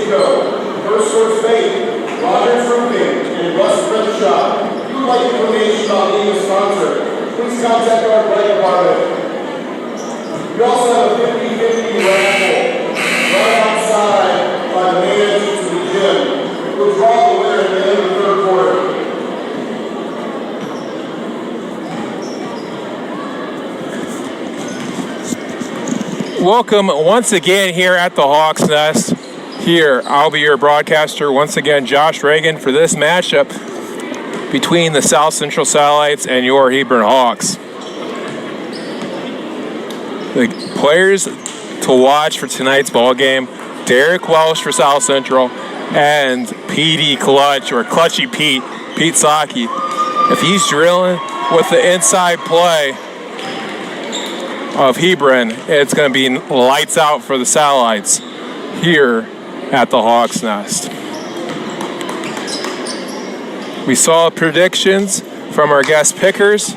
go. First towards Faith, Roberts Roofing, and Russ Print Shop. If you would like information about being a sponsor, please contact our break department. We also have a 50-50 raffle right outside by the main entrance to the gym. We'll draw the winner at the end of the third quarter. Welcome once again here at the Hawks Nest. Here, I'll be your broadcaster once again, Josh Reagan, for this matchup between the South Central Satellites and your Hebron Hawks. The players to watch for tonight's ball game: Derek Welsh for South Central and PD Clutch, or Clutchy Pete Saki. If he's drilling with the inside play of Hebron, it's going to be lights out for the Satellites here at the Hawks Nest. We saw predictions from our guest pickers.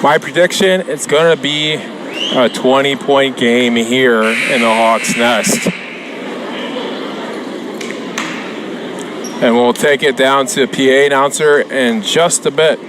My prediction, it's going to be a 20-point game here in the Hawks Nest. And we'll take it down to PA announcer in just a bit.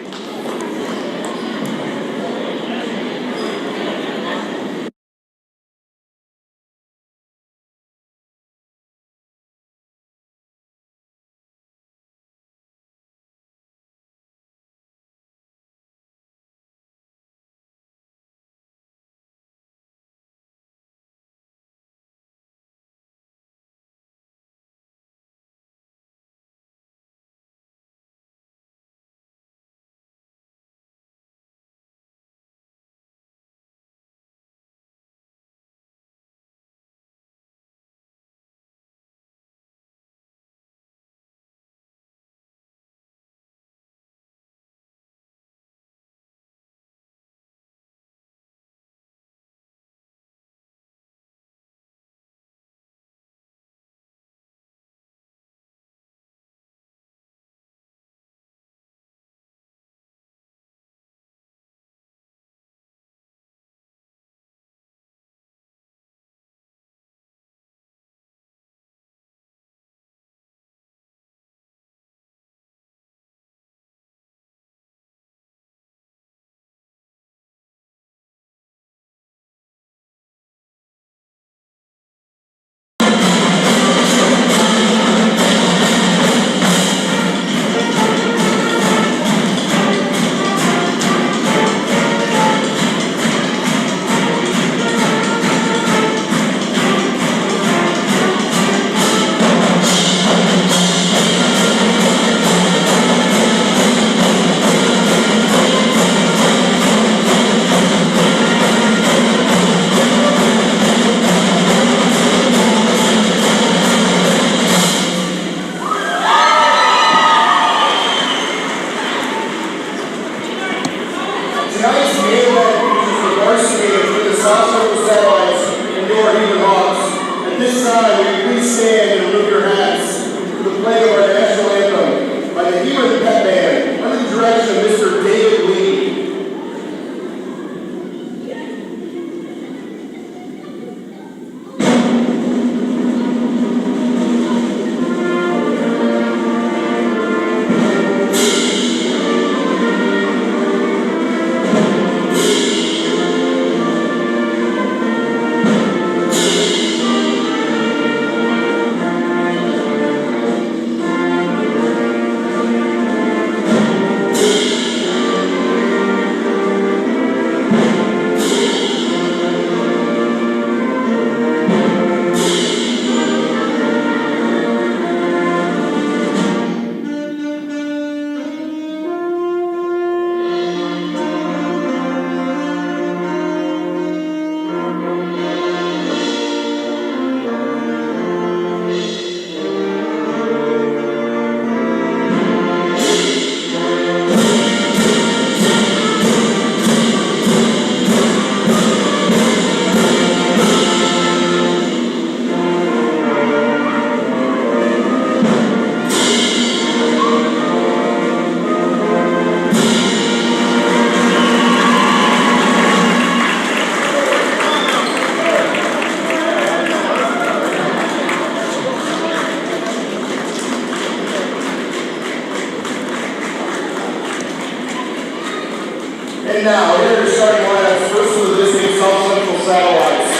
And now, here are your starting lineups. First for the visiting South Central Satellites.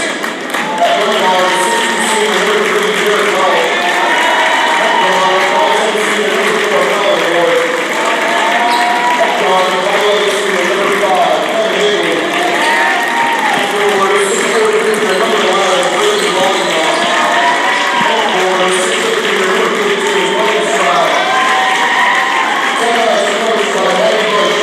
At point guard, 60 senior number 3, Derek Welch. At guard, 5'10" senior number 4, Colin Ward. At guard, 5'11" senior number 5, Kevin Higley. At forward, 6'4" junior number 9, Brady Baltimore. At forward, 6'8" junior number 15, William Stroud. Satellites are coached by Head Bush.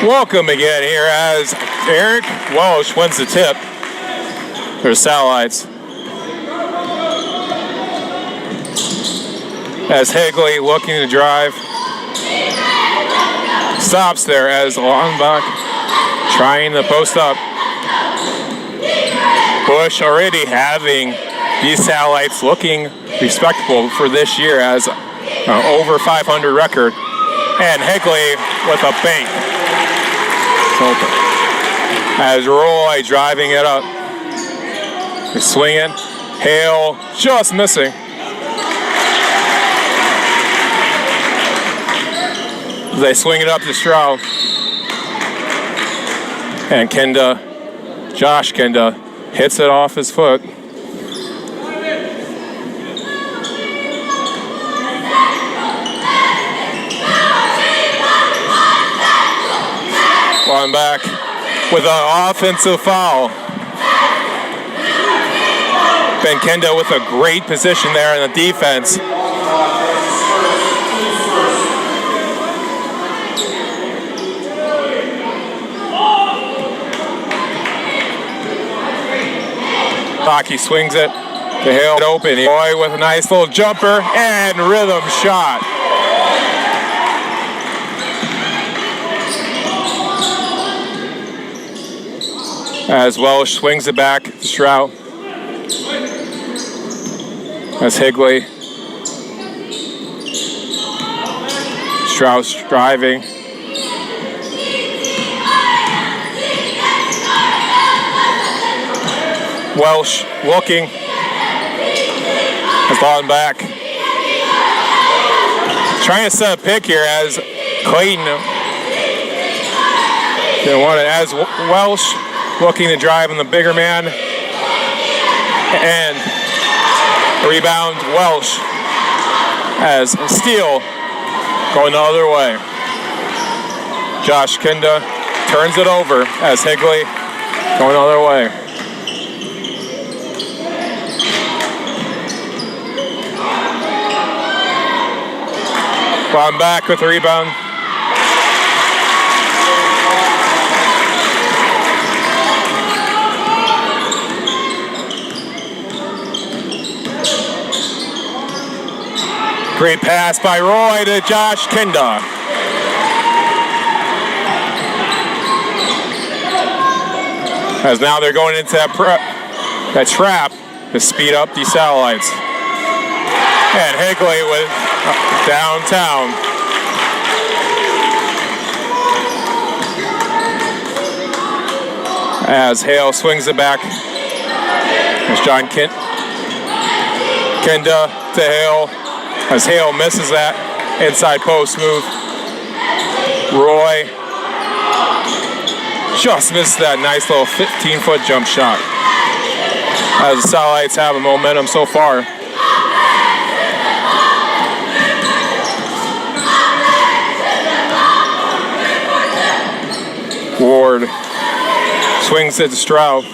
Welcome again here as Eric Welsh wins the tip for Satellites. As Higley looking to drive. Stops there as Longbach trying to post up. Bush already having these Satellites looking respectable for this year as over 500 record. And Higley with a bank. As Roy driving it up. They're swinging. Hale just missing. They swing it up to Stroud. And Josh Kenda, hits it off his foot. Going back with an offensive foul. Ben Kenda with a great position there in the defense. Hockey swings it to Hill open. Boy with a nice little jumper and rhythm shot. As Welsh swings it back to Stroud. As Higley. Stroud's driving. Welsh looking. Has fallen back. Trying to set a pick here as Clayton. They want it as Welsh looking to drive on the bigger man. And rebound Welsh as Steele going the other way. Josh Kenda turns it over as Higley going the other way. Ball back with the rebound. Great pass by Roy to Josh Kenda. As now they're going into that trap to speed up the Satellites. And Higley with downtown. As Hale swings it back. There's John Kenda to Hale. As Hale misses that inside post move. Roy just missed that nice little 15-foot jump shot. As the Satellites have a momentum so far. Ward swings it to Stroud.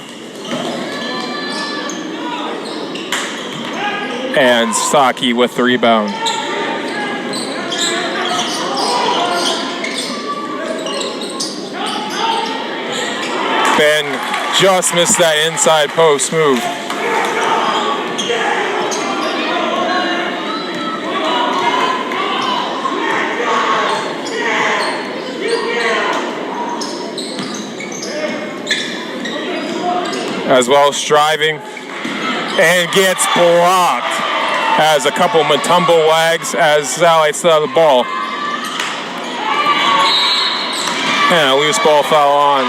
And Saki with the rebound. Ben just missed that inside post move. As well striving and gets blocked as a couple Matumbo wags as Satellites out of the ball. And a loose ball foul on.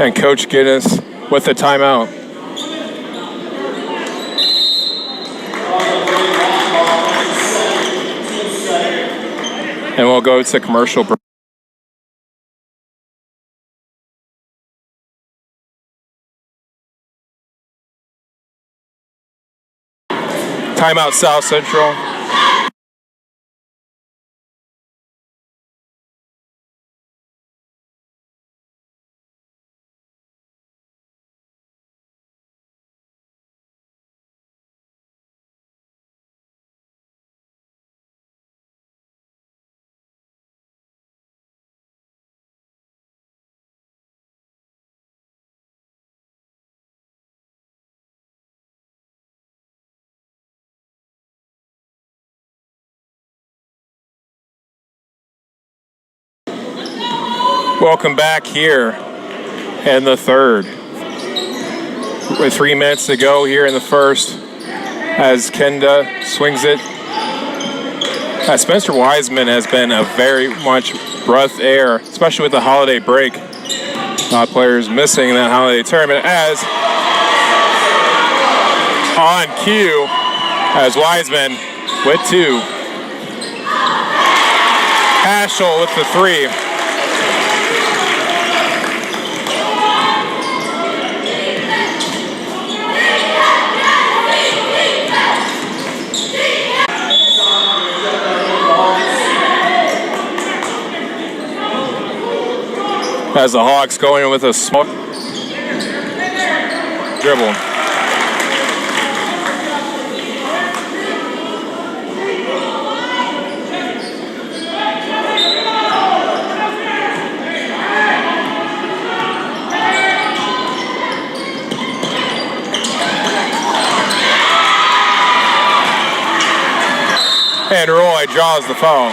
And Coach Guinness with the timeout. And we'll go to commercial break. Timeout South Central. Welcome back here in the third. With 3 minutes to go here in the first as Kenda swings it. Spencer Wiseman has been a very much breath air, especially with the holiday break. Players missing that holiday tournament as on cue as Wiseman with 2. Cashel with the 3. As the Hawks go in with a small dribble. And Roy draws the foul.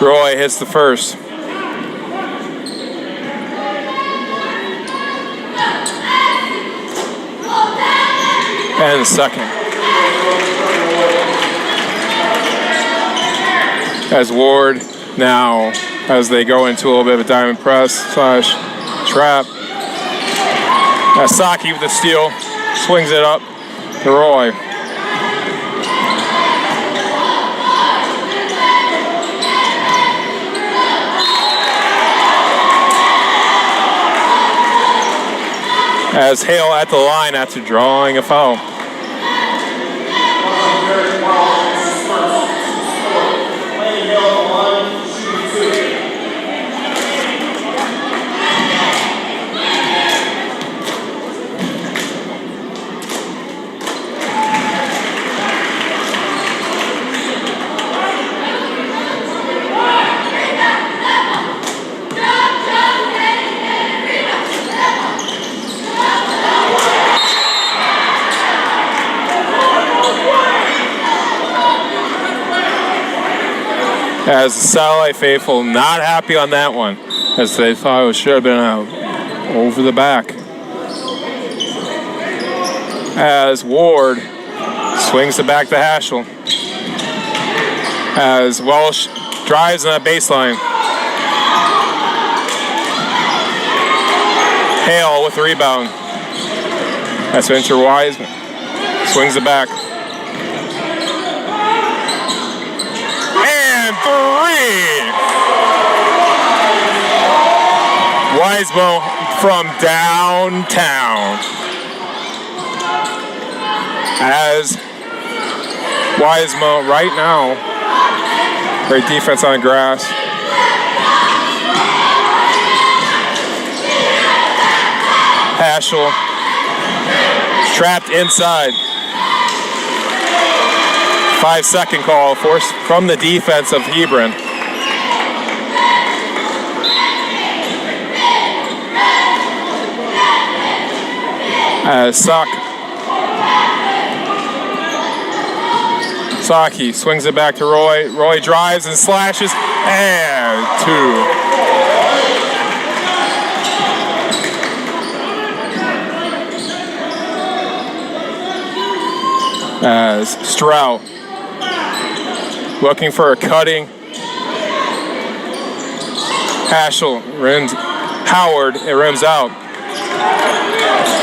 Roy hits the first. And the second. As Ward now, as they go into a little bit of a diamond press slash trap. As Saki with the steal, swings it up to Roy. As Hale at the line after drawing a foul. As the Satellite faithful not happy on that one, as they thought it should have been out over the back. As Ward swings it back to Haschel. As Welsh drives on that baseline. Hale with the rebound. That's Spencer Wiseman. Swings it back. And 3! Wiseman from downtown. As Wiseman right now, great defense on the grass. Haschel trapped inside. 5-second call forced from the defense of Hebron. Saki swings it back to Roy. Roy drives and slashes, and 2. As Strout looking for a cutting. Haschel rims Howard, it rims out.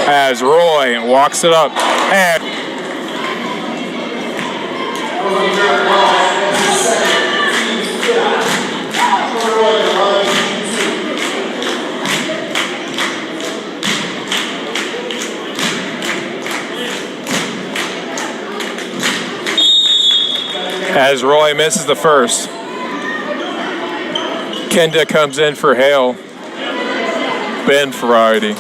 As Roy walks it up. And as Roy misses the first, Kenda comes in for Hale. Ben Friday.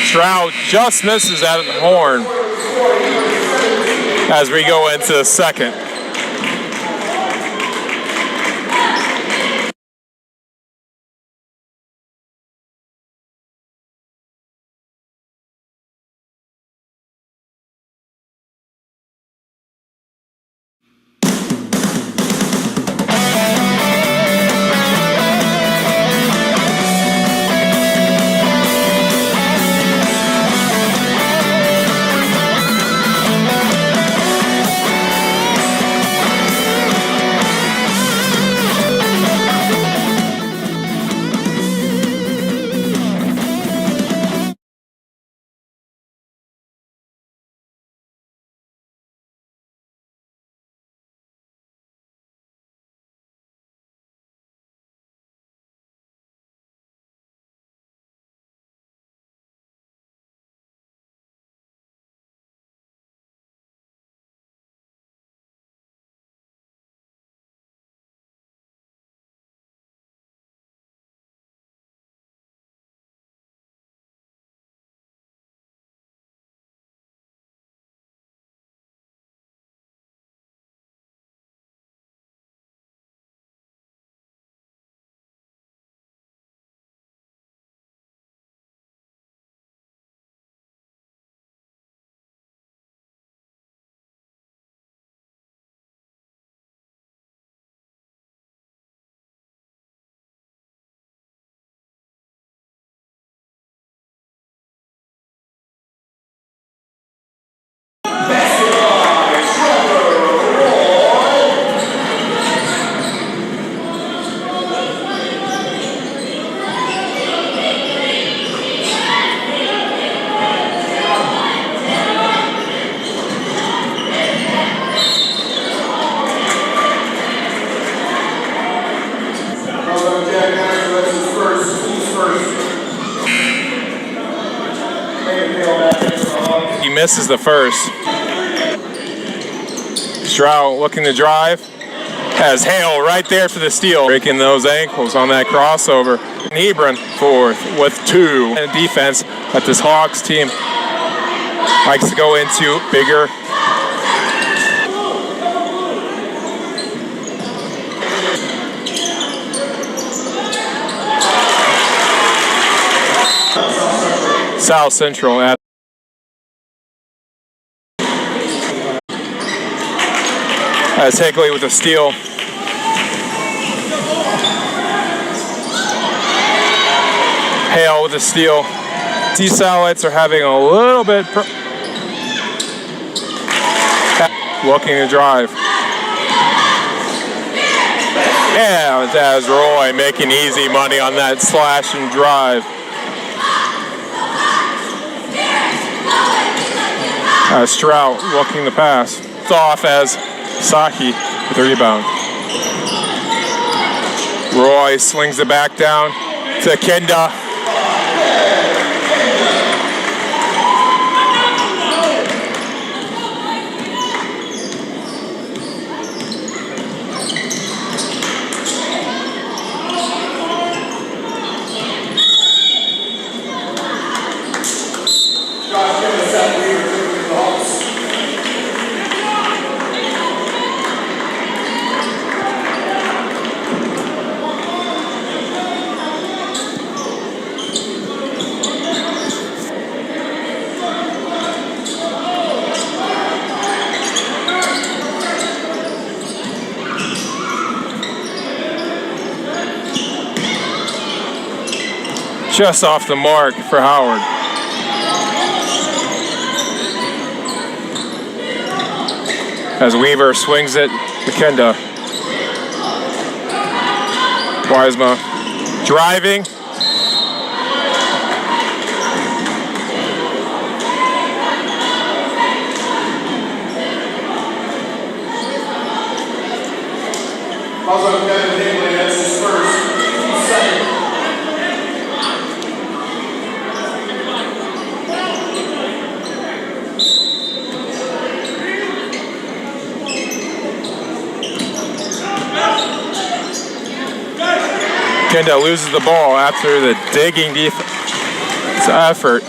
Stroud just misses that horn as we go into the second. He misses the first. Stroud looking to drive. Has Hale right there for the steal. Breaking those ankles on that crossover. Hebron fourth with 2. And defense that this Hawks team likes to go into bigger. South Central at as Higley with a steal. Hale with a steal. These Satellites are having a little bit looking to drive. Yeah, that's Roy making easy money on that slash and drive. Strout looking to pass. It's off as Saki with the rebound. Roy slings it back down to Kenda. Just off the mark for Howard. As Weaver swings it, McKenda. Wiesma driving. Calls on Kevin Higley, that's his first. Second. Kenda loses the ball after the digging defense effort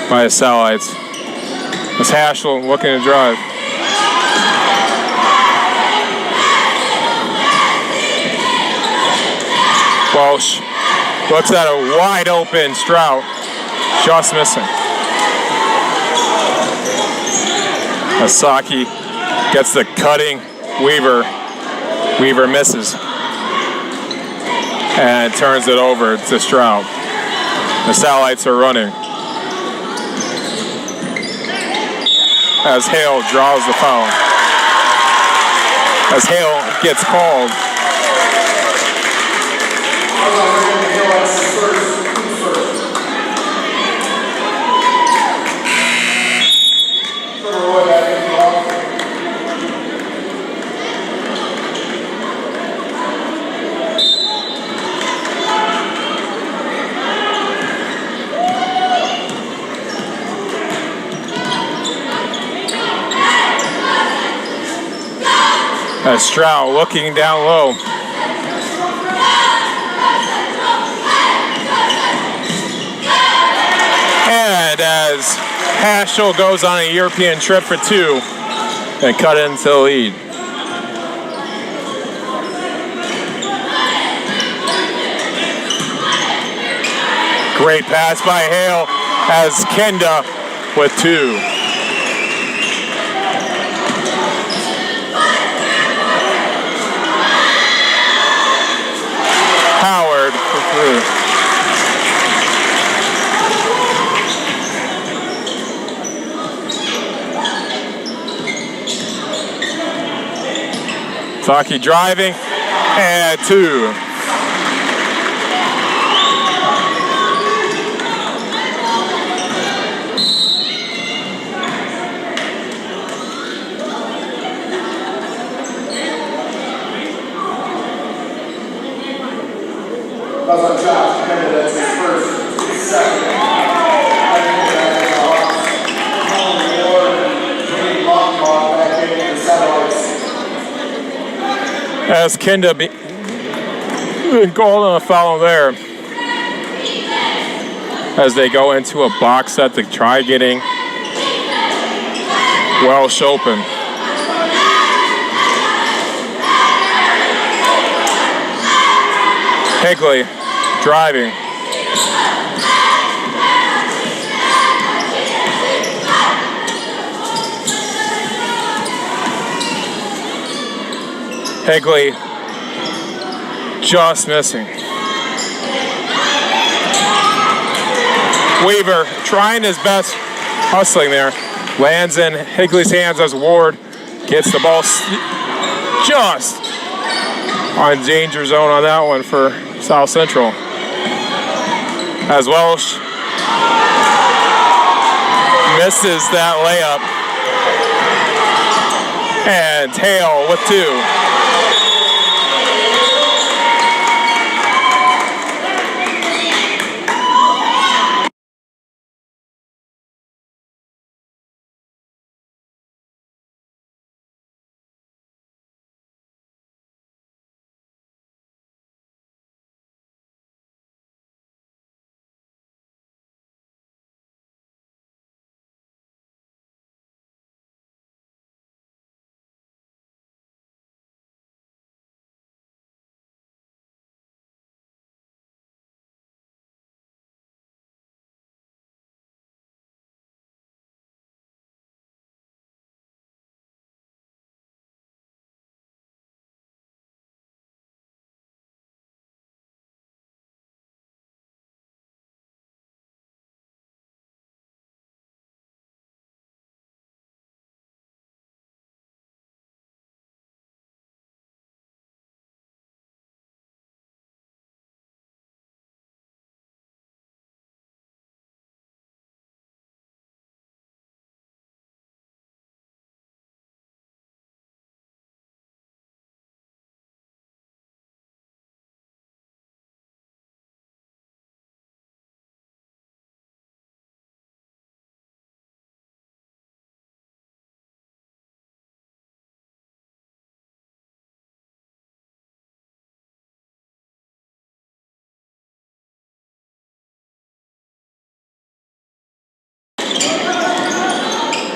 by the Satellites. It's Haschel looking to drive. Walsh looks at a wide open Strout, just missing. Asaki gets the cutting Weaver. Weaver misses and turns it over to Strout. The Satellites are running as Hale draws the foul. As Hale gets called. As Stroud looking down low. And as Haschel goes on a European trip for two and cut into the lead. Great pass by Hale as Kenda with two. Howard for three. Saki driving and two. Calls on Josh Kenda, that's his first. Second. As Kenda called on a foul there. As they go into a box set to try getting Welsh open. Higley driving. Higley just missing. Weaver trying his best, hustling there. Lands in Higley's hands as Ward gets the ball just on danger zone on that one for South Central. As Welsh misses that layup. And Hale with 2.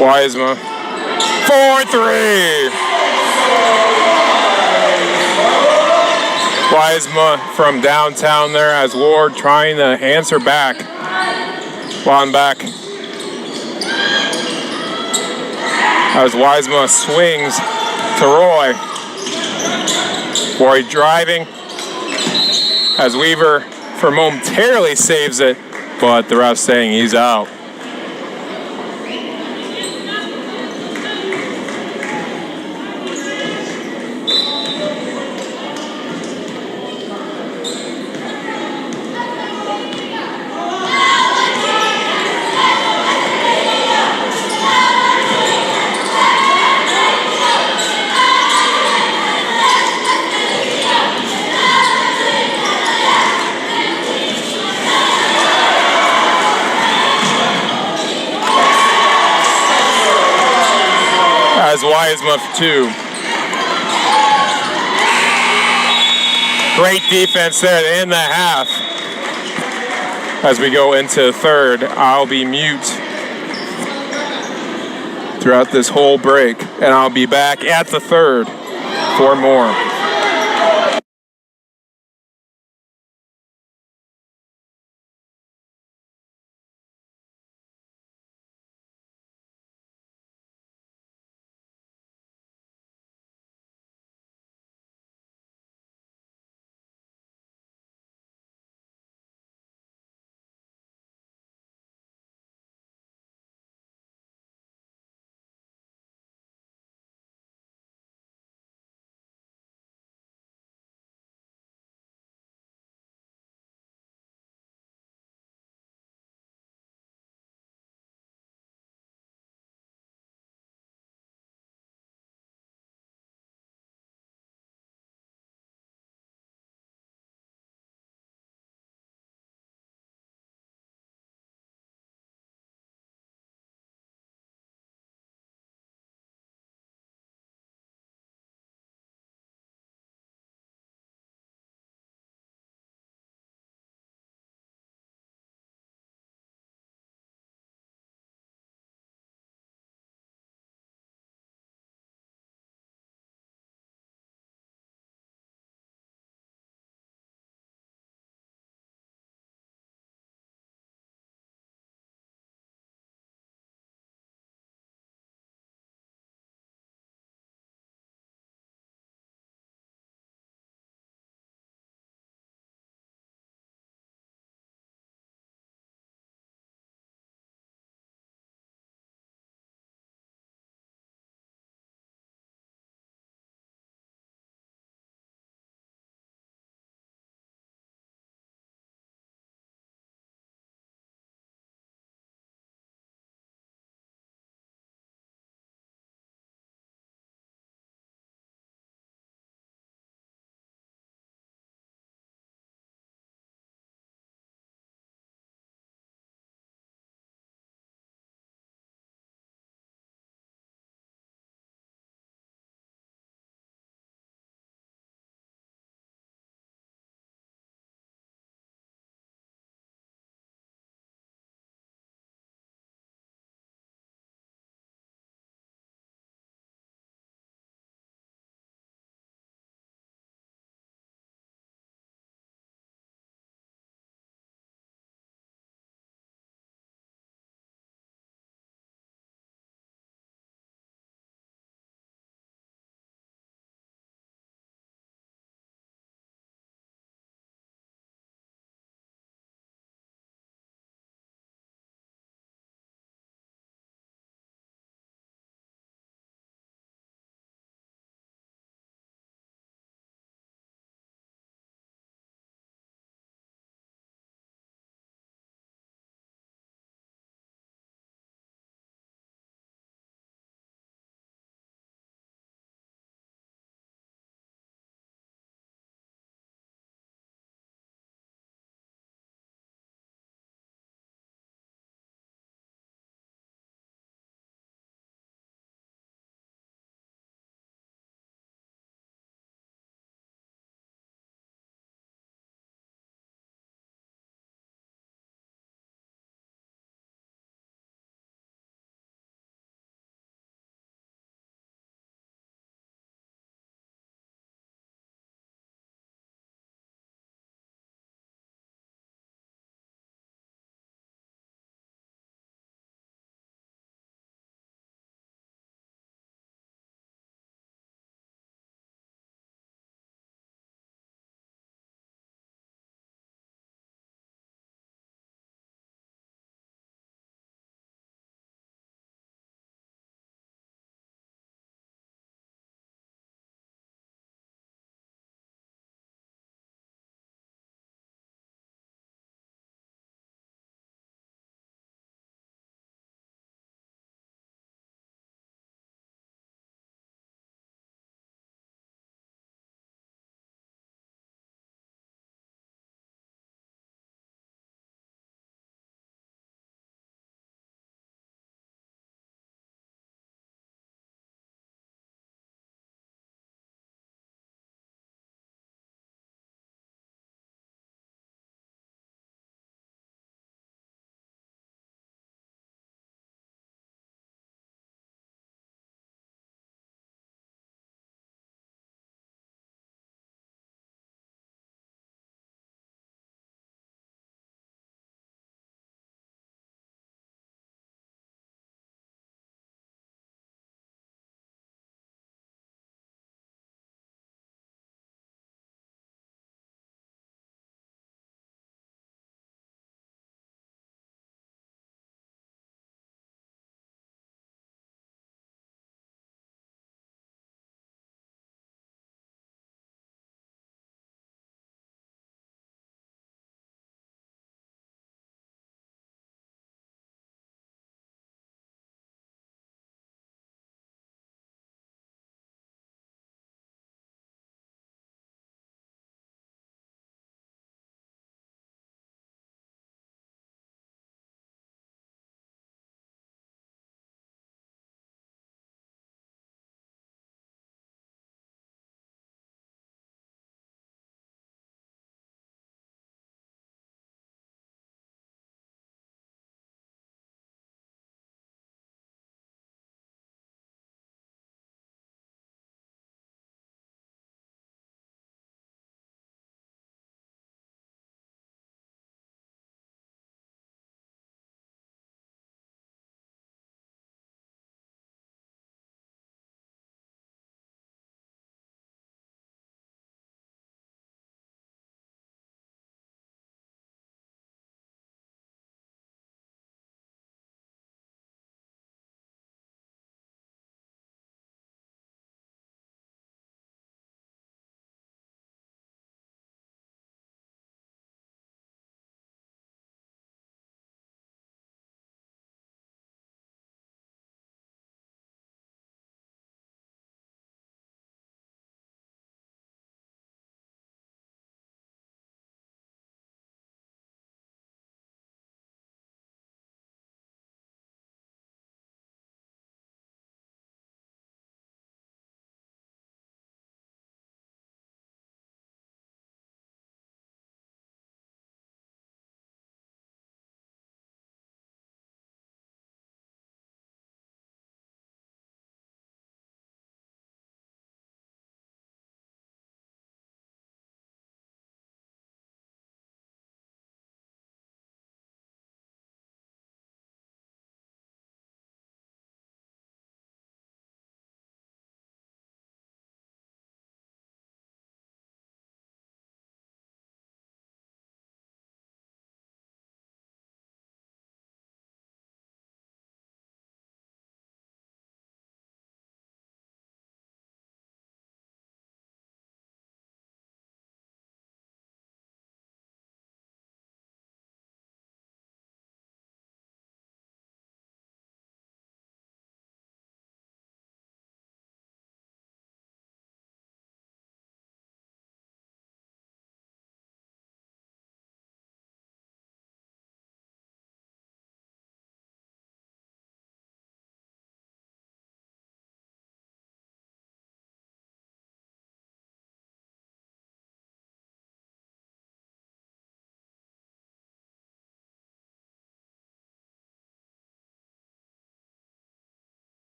Wiseman, 4-3. Wiseman from downtown there as Ward trying to answer back. Long back. As Wiseman swings to Roy. Roy driving as Weaver for momentarily saves it, but the ref saying he's out. As Wiseman for 2. Great defense there in the half. As we go into third, I'll be mute throughout this whole break, and I'll be back at the third for more.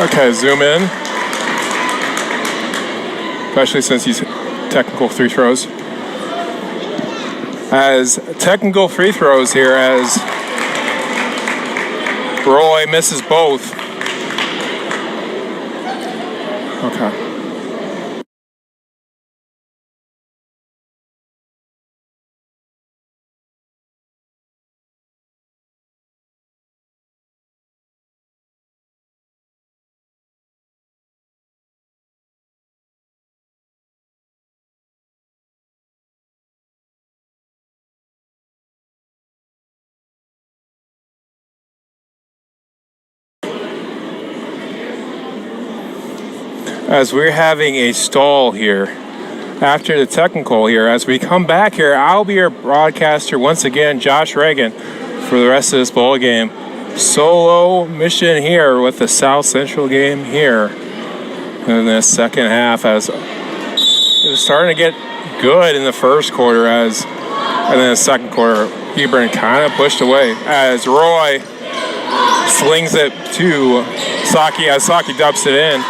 Okay, zoom in. Especially since he's technical free throws. As technical free throws here as Roy misses both. Okay. As we're having a stall here after the technical here, as we come back here, I'll be your broadcaster once again, Josh Reagan, for the rest of this ball game. Solo mission here with the South Central game here in this second half, as it was starting to get good in the first quarter, and then the second quarter, Hebron kind of pushed away as Roy slings it to Saki as Saki dumps it in.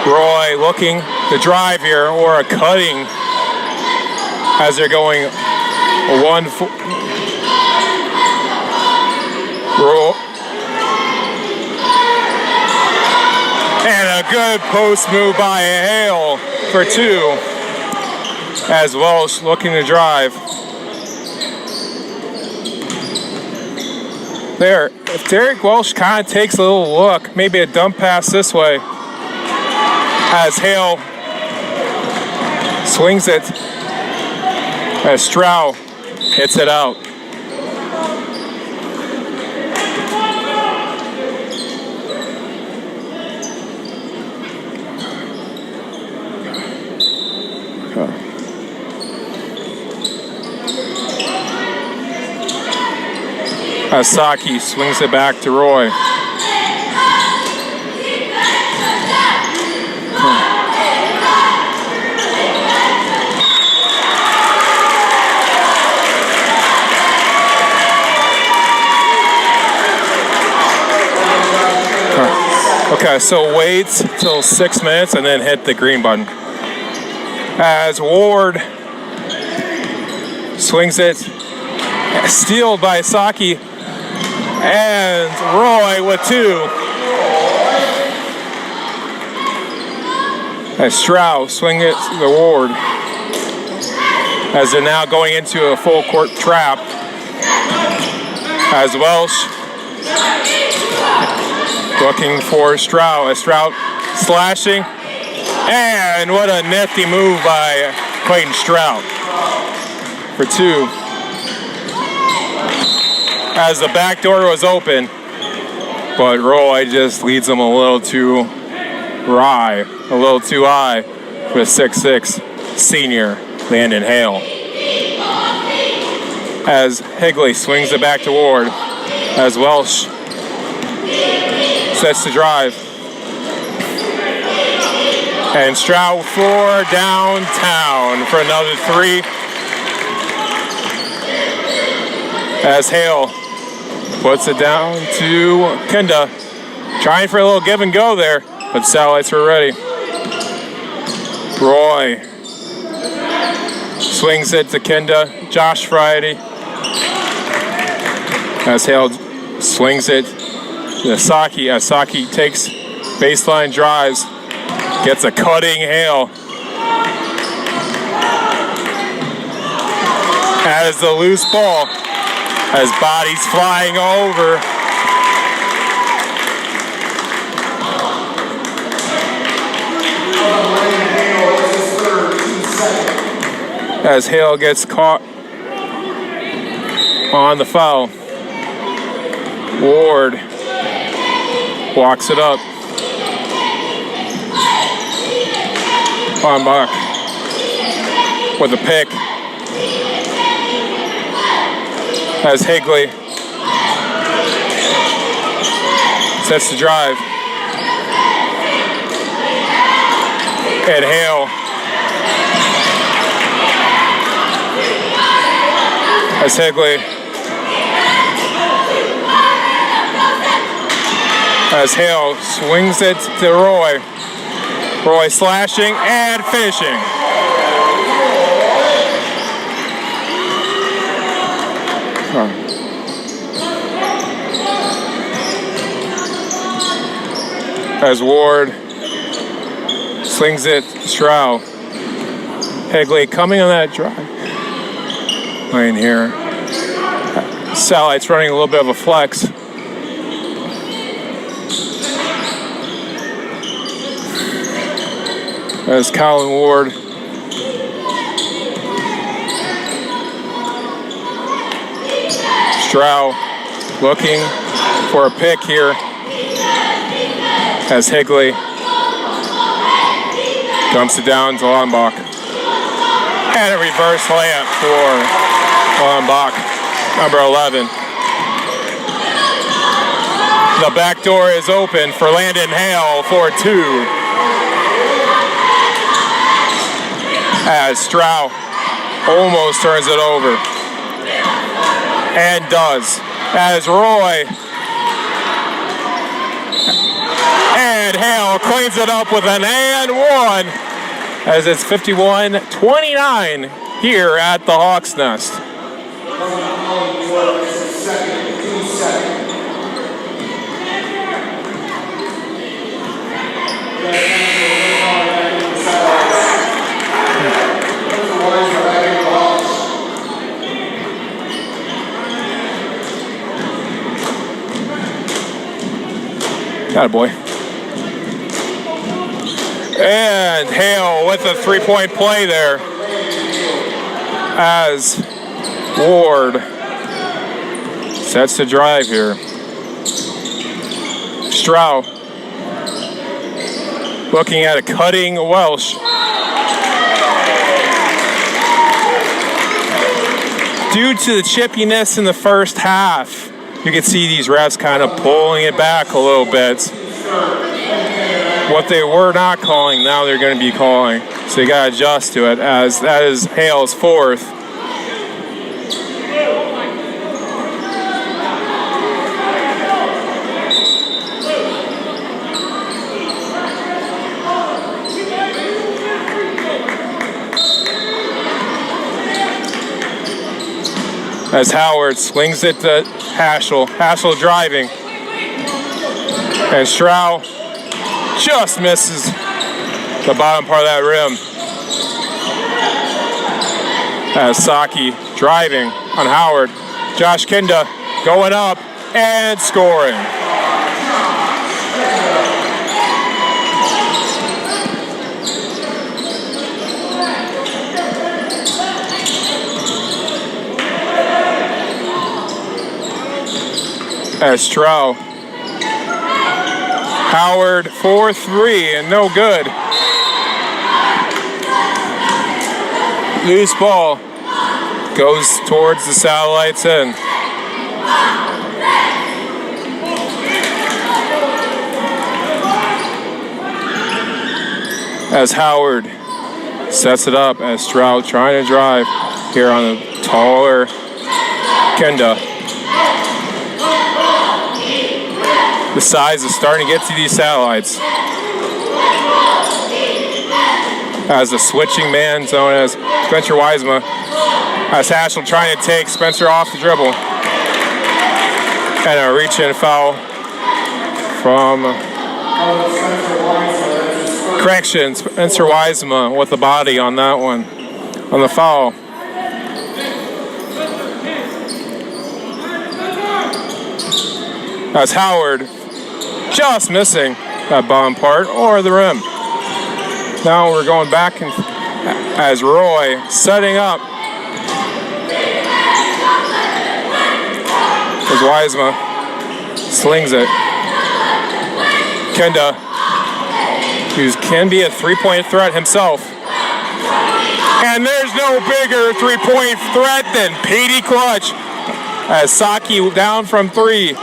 Roy looking to drive here, or a cutting as they're going roll. And a good post move by Hale for two, as Welsh looking to drive. There, if Derek Welsh kind of takes a little look, maybe a dump pass this way, as Hale swings it, as Stroud hits it out. As Saki swings it back to Roy. Okay, so wait till 6 minutes and then hit the green button. As Ward swings it, stealed by Saki, and Roy with two. As Stroud swing it to the Ward, as they're now going into a full court trap. As Welsh looking for Stroud, as Stroud slashing, and what a nifty move by Clayton Stroud for two. As the back door was open, but Roy just leads them a little too high for the 6'6" senior Landon Hale. As Higley swings it back to Ward, as Welsh sets the drive. And Stroud for downtown for another three. As Hale puts it down to Kenda. Trying for a little give and go there, but Satellites were ready. Roy swings it to Kenda. Josh Friday. As Hale swings it to Saki. As Saki takes baseline drives. Gets a cutting Hale. As the loose ball. As bodies flying over. As Hale gets caught on the foul. Ward walks it up. Buck with a pick. As Higley sets the drive. And Hale. As Higley As Hale swings it to Roy. Roy slashing and finishing. As Ward slings it to Stroud. Higley coming on that drive lane here. Satellites running a little bit of a flex. As Colin Ward Stroud looking for a pick here. As Higley dumps it down to Lombach. And a reverse layup for Lombach, number 11. The back door is open for Landon Hale for 2. As Stroud almost turns it over. And does. As Roy and Hale cleans it up with an and one. As it's 51-29 here at the Hawks Nest. Got it, boy. And Hale with a three-point play there. As Ward sets the drive here. Stroud looking at a cutting Welsh. Due to the chippiness in the first half, you can see these refs kind of pulling it back a little bit. What they were not calling, now they're going to be calling. So you got to adjust to it, as that is Hale's fourth. As Howard swings it to Haschel. Haschel driving. And Stroud just misses the bottom part of that rim. As Saki driving on Howard. Josh Kinda going up and scoring. As Stroud. Howard 4-3 and no good. Loose ball goes towards the Satellites end. As Howard sets it up, as Stroud trying to drive here on the taller Kenda. The size is starting to get to these Satellites. As the switching man zone as Spencer Wiesema. As Haschel trying to take Spencer off the dribble. And a reach-in foul from correction, Spencer Wiesema with the body on that one, on the foul. As Howard just missing that bottom part or the rim. Now we're going back and as Roy setting up. As Wiesema slings it. Kenda, who can be a three-point threat himself. And there's no bigger three-point threat than Petey Clutch. As Saki down from three.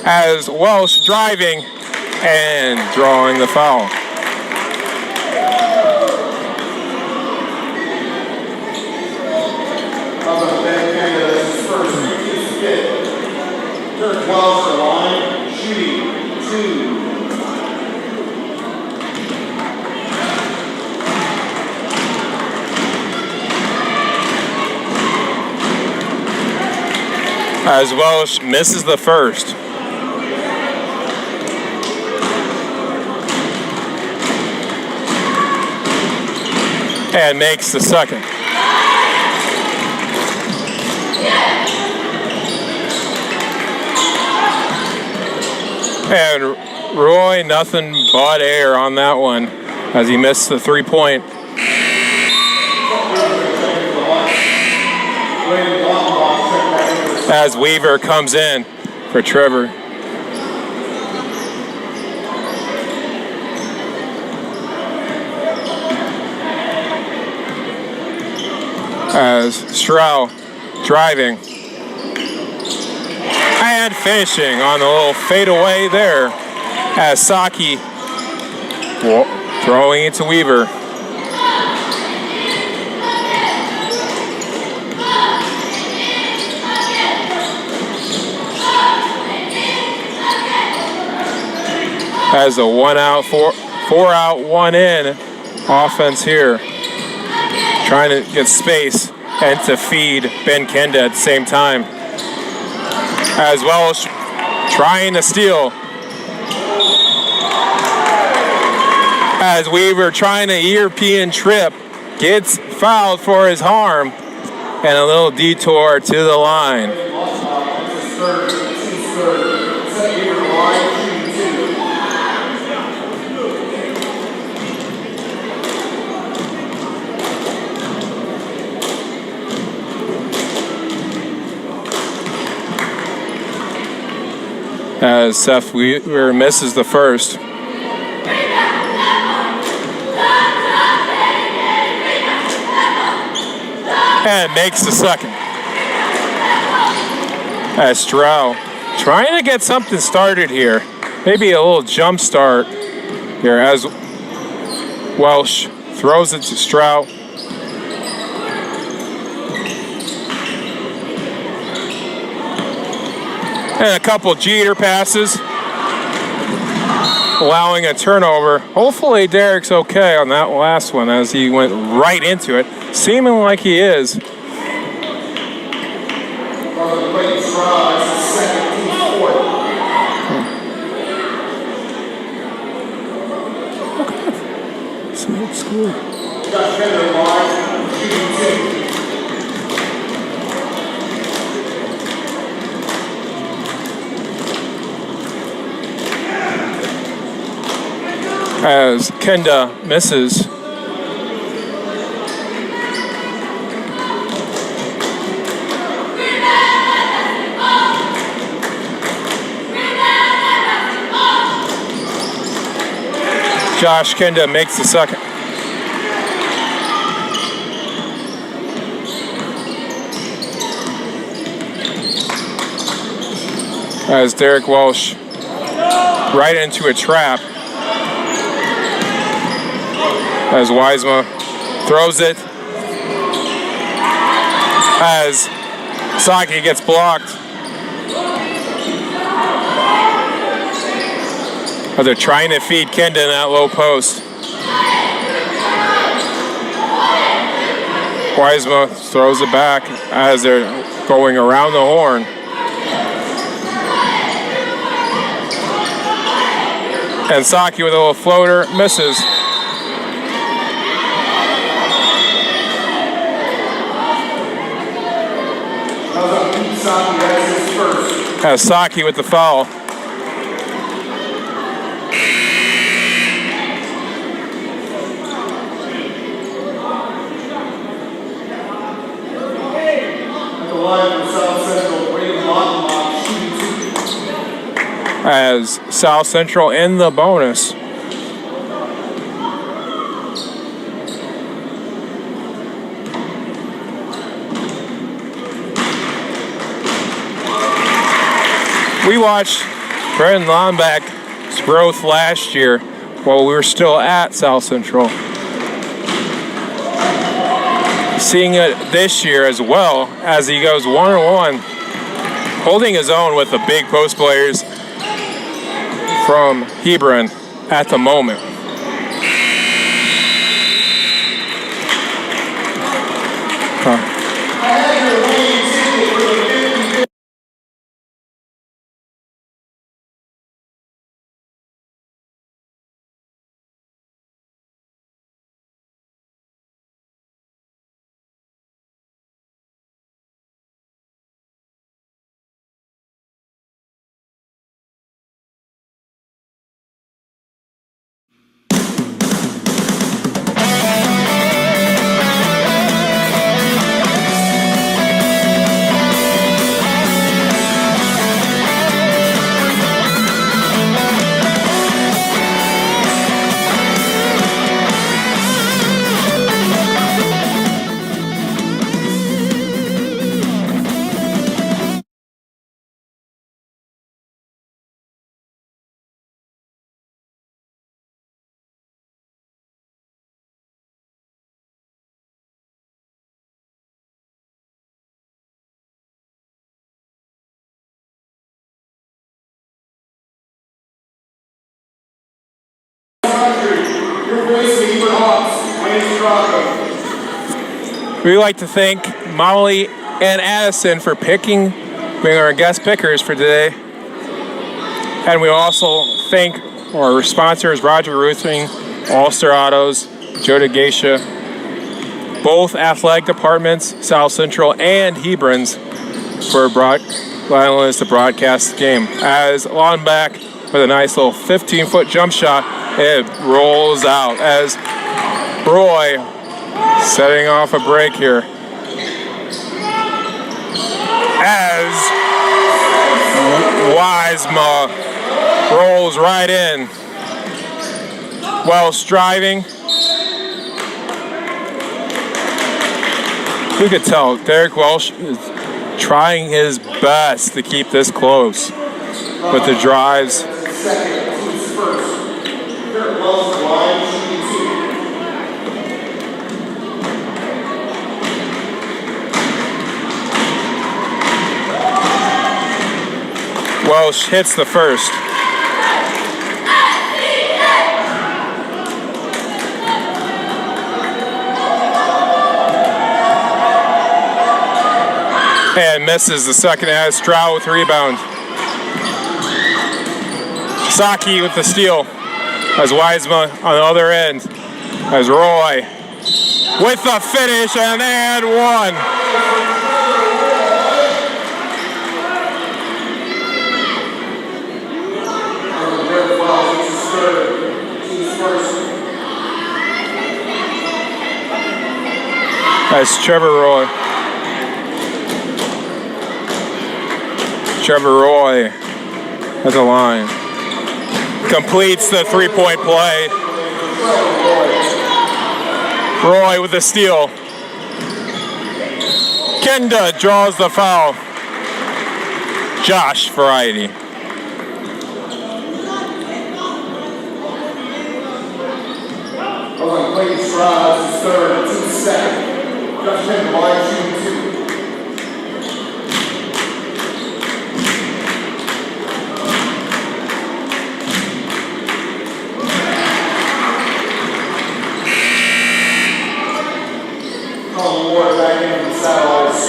As Welsh driving and drawing the foul. Welsh the line, shooting 2. As Welsh misses the first. And makes the second. And Roy, nothing but air on that one as he missed the 3-point. As Weaver comes in for Trevor. As Stroud driving and finishing on the little fadeaway there as Saki throwing it to Weaver. As a 1 out, 4 out, 1 in offense here. Trying to get space and to feed Ben Kenda at the same time. As Welsh trying to steal. As Weaver trying to European trip, gets fouled for his harm, and a little detour to the line. As Seth Weaver misses the first. And makes the second. As Stroud trying to get something started here. Maybe a little jump start here as Welsh throws it to Stroud. And a couple Jeter passes, allowing a turnover. Hopefully Derek's okay on that last one as he went right into it, seeming like he is. Smart score. As Kenda misses. Josh Kenda makes the second. As Derek Welsh right into a trap. As Wiesema throws it. As Saki gets blocked. Oh, they're trying to feed Kenda in that low post. Wiesema throws it back as they're going around the horn. And Saki with a little floater misses. As Saki with the foul. As South Central in the bonus. We watched Brendan Lombeck's growth last year while we were still at South Central. Seeing it this year as well as he goes one-on-one, holding his own with the big post players. from Hebron at the moment. We'd like to thank Molly and Addison for being our guest pickers for today. And we also thank our sponsors, Roger Roofing, All-Star Autos, Joe DeGeisha, both athletic departments, South Central and Hebron's, for allowing us to broadcast the game. As Lonback with a nice little 15-foot jump shot, it rolls out as Roy setting off a break here. As Wiesma rolls right in. While striving, you could tell Derek Welsh is trying his best to keep this close with the drives. Welsh hits the first. And misses the second as Stroud with the rebound. Saki with the steal as Wiesma on the other end. As Roy with the finish and one. As Trevor Roy at the line completes the three-point play. Roy with the steal. Kenda draws the foul. Josh Variety. Clayton Stroud is third, 2 seconds. Josh Kenda, line shooting 2. Back in the satellites.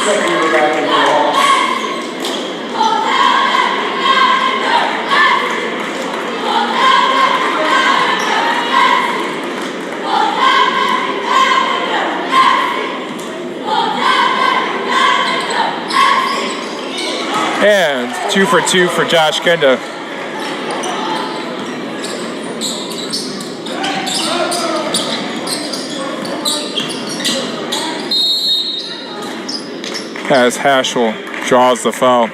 Second year back in the Hawks. And 2 for 2 for Josh Kenda. As Haschel draws the foul.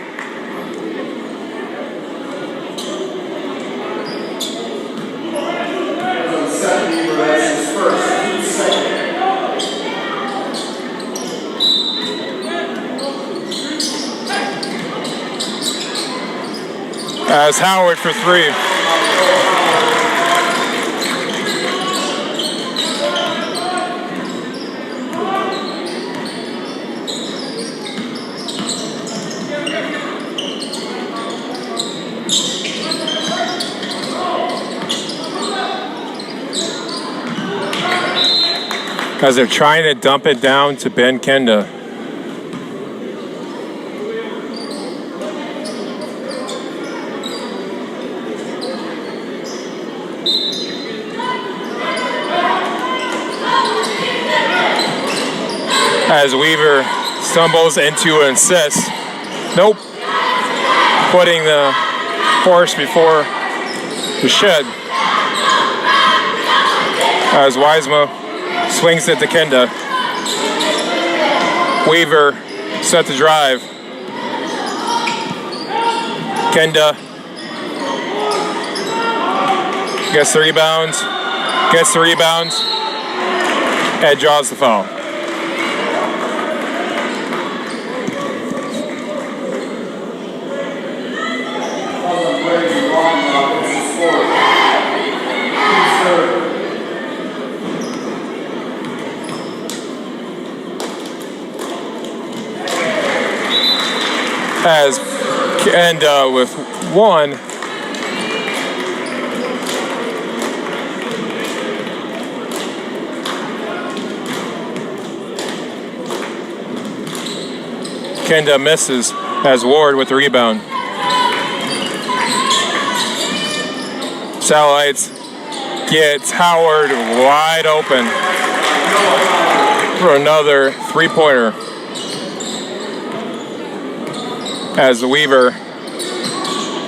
As Howard for 3. as they're trying to dump it down to Ben Kenda. As Weaver stumbles into an assist. Nope. Putting the horse before the shed. As Wiesma swings it to Kenda. Weaver set to drive. Kenda gets the rebound. And draws the foul. As Kenda with one. Kenda misses as Ward with the rebound. Satellites gets Howard wide open for another three-pointer. As Weaver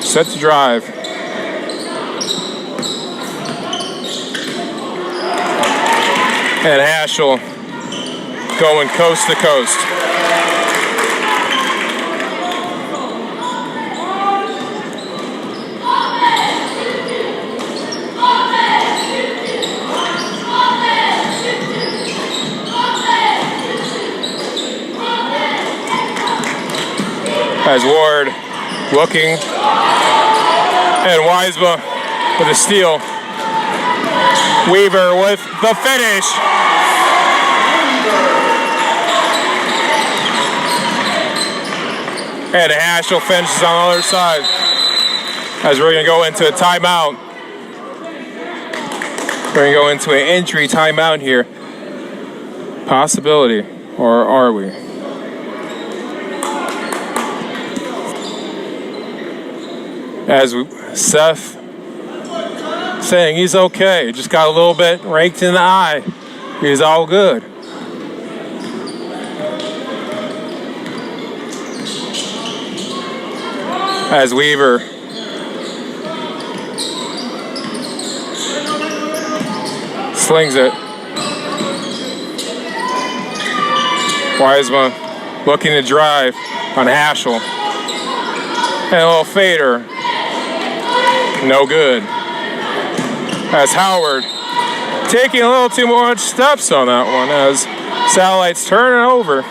set to drive. And Haschel going coast to coast. As Ward looking, and Wiesma with a steal. Weaver with the finish. And Haschel finishes on the other side. As we're going to go into a timeout. We're going to go into an injury timeout here. Possibility, or are we? As Seth saying he's okay, just got a little bit raked in the eye. He's all good. As Weaver slings it. Wiesma looking to drive on Haschel. And a little fader. No good. As Howard taking a little too much steps on that one as Satellites turn it over.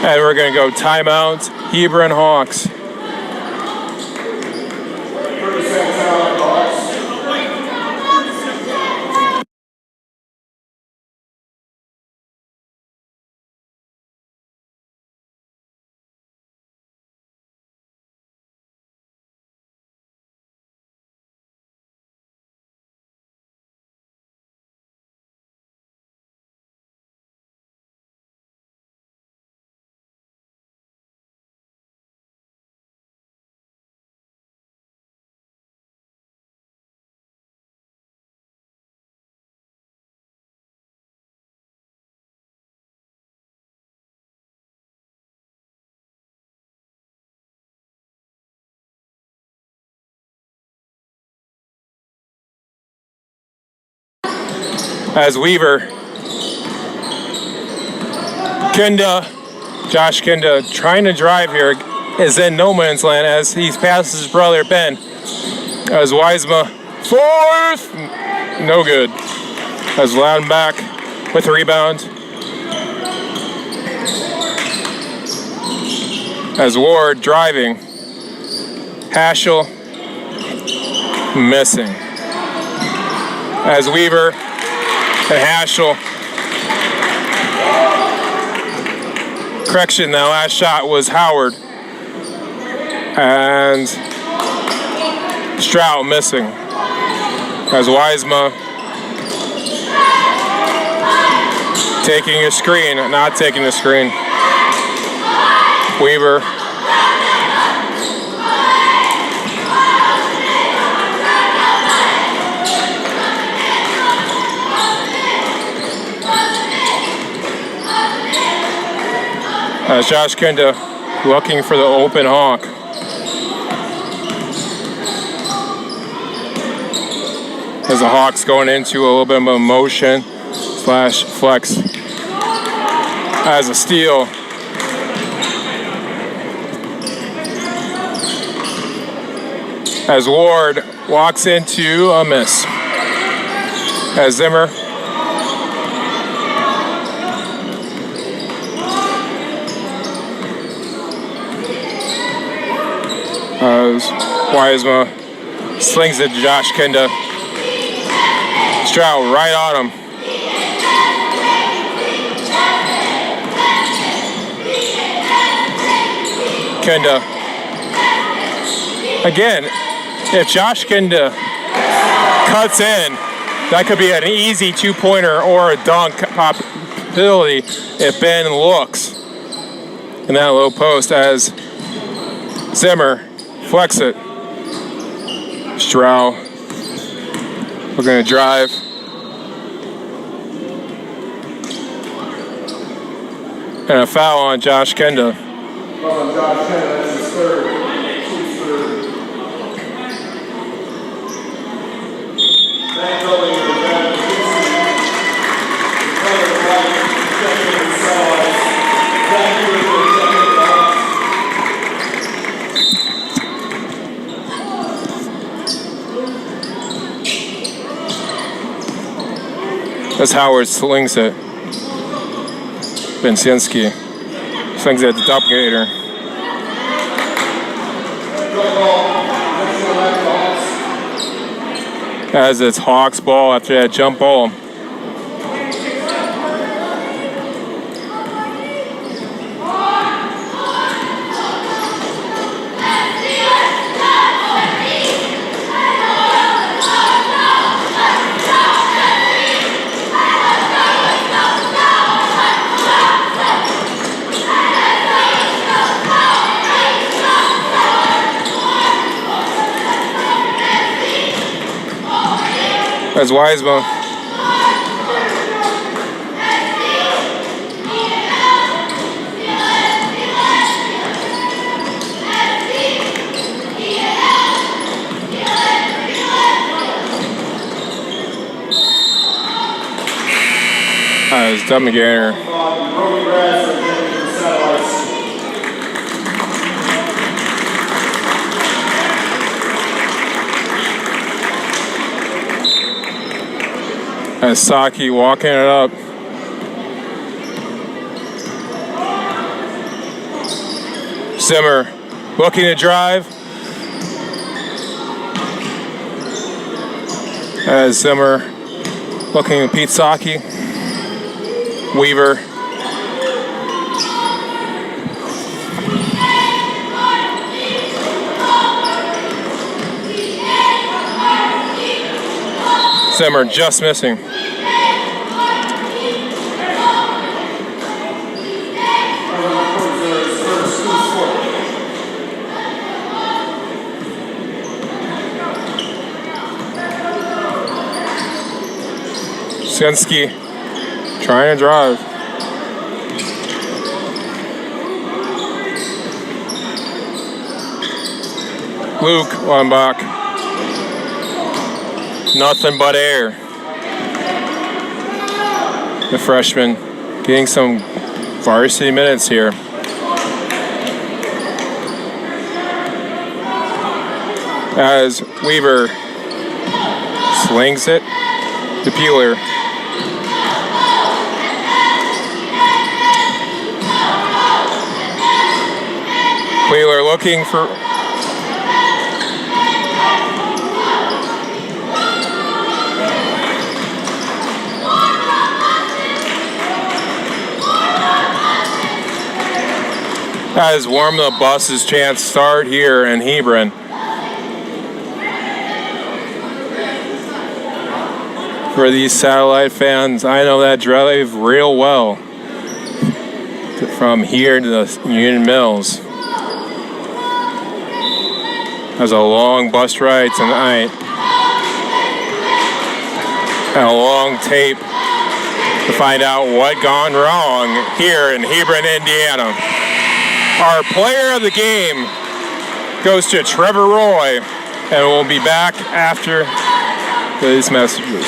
And we're going to go timeout, Hebron Hawks. As Weaver, Josh Kenda trying to drive here, is in no man's land as he passes his brother Ben. As Wiesma, fourth, no good. As Loudon back with the rebound. As Ward driving, Haschel missing. As Weaver and Haschel. Correction, that last shot was Howard. And Stroud missing. As Wiesma taking a screen, not taking the screen. Weaver. As Josh Kinda looking for the open hawk. As the Hawks going into a little bit of a motion slash flex. As a steal. As Ward walks into a miss. As Zimmer. As Wiesma slings it to Josh Kinda. Stroud right on him. Kinda. Again, if Josh Kinda cuts in, that could be an easy two-pointer or a dunk possibility if Ben looks in that low post as Zimmer flex it. Stroud. We're going to drive. And a foul on Josh Kinda. Foul on Josh Kinda, that's his third. Team's third. That building is a bad the color of white, protecting themselves. That here is protecting the As Howard slings it. Bensinski slings it at the top gator. As it's Hawks ball after that jump ball. As Wiesma as Dummy Gainer as Saki walking it up. Zimmer looking to drive. As Zimmer looking at Pete Saki. Weaver. Zimmer just missing. Sensky trying to drive. Luke Wambach. Nothing but air. The freshman getting some varsity minutes here. As Weaver slings it to Peeler. Wheeler looking for as Warm the Bus's chance start here in Hebron. for these satellite fans. I know that drive real well from here to the Union Mills. It was a long bus ride tonight and a long tape to find out what gone wrong here in Hebron, Indiana. Our player of the game goes to Trevor Roy, and we'll be back after these messages.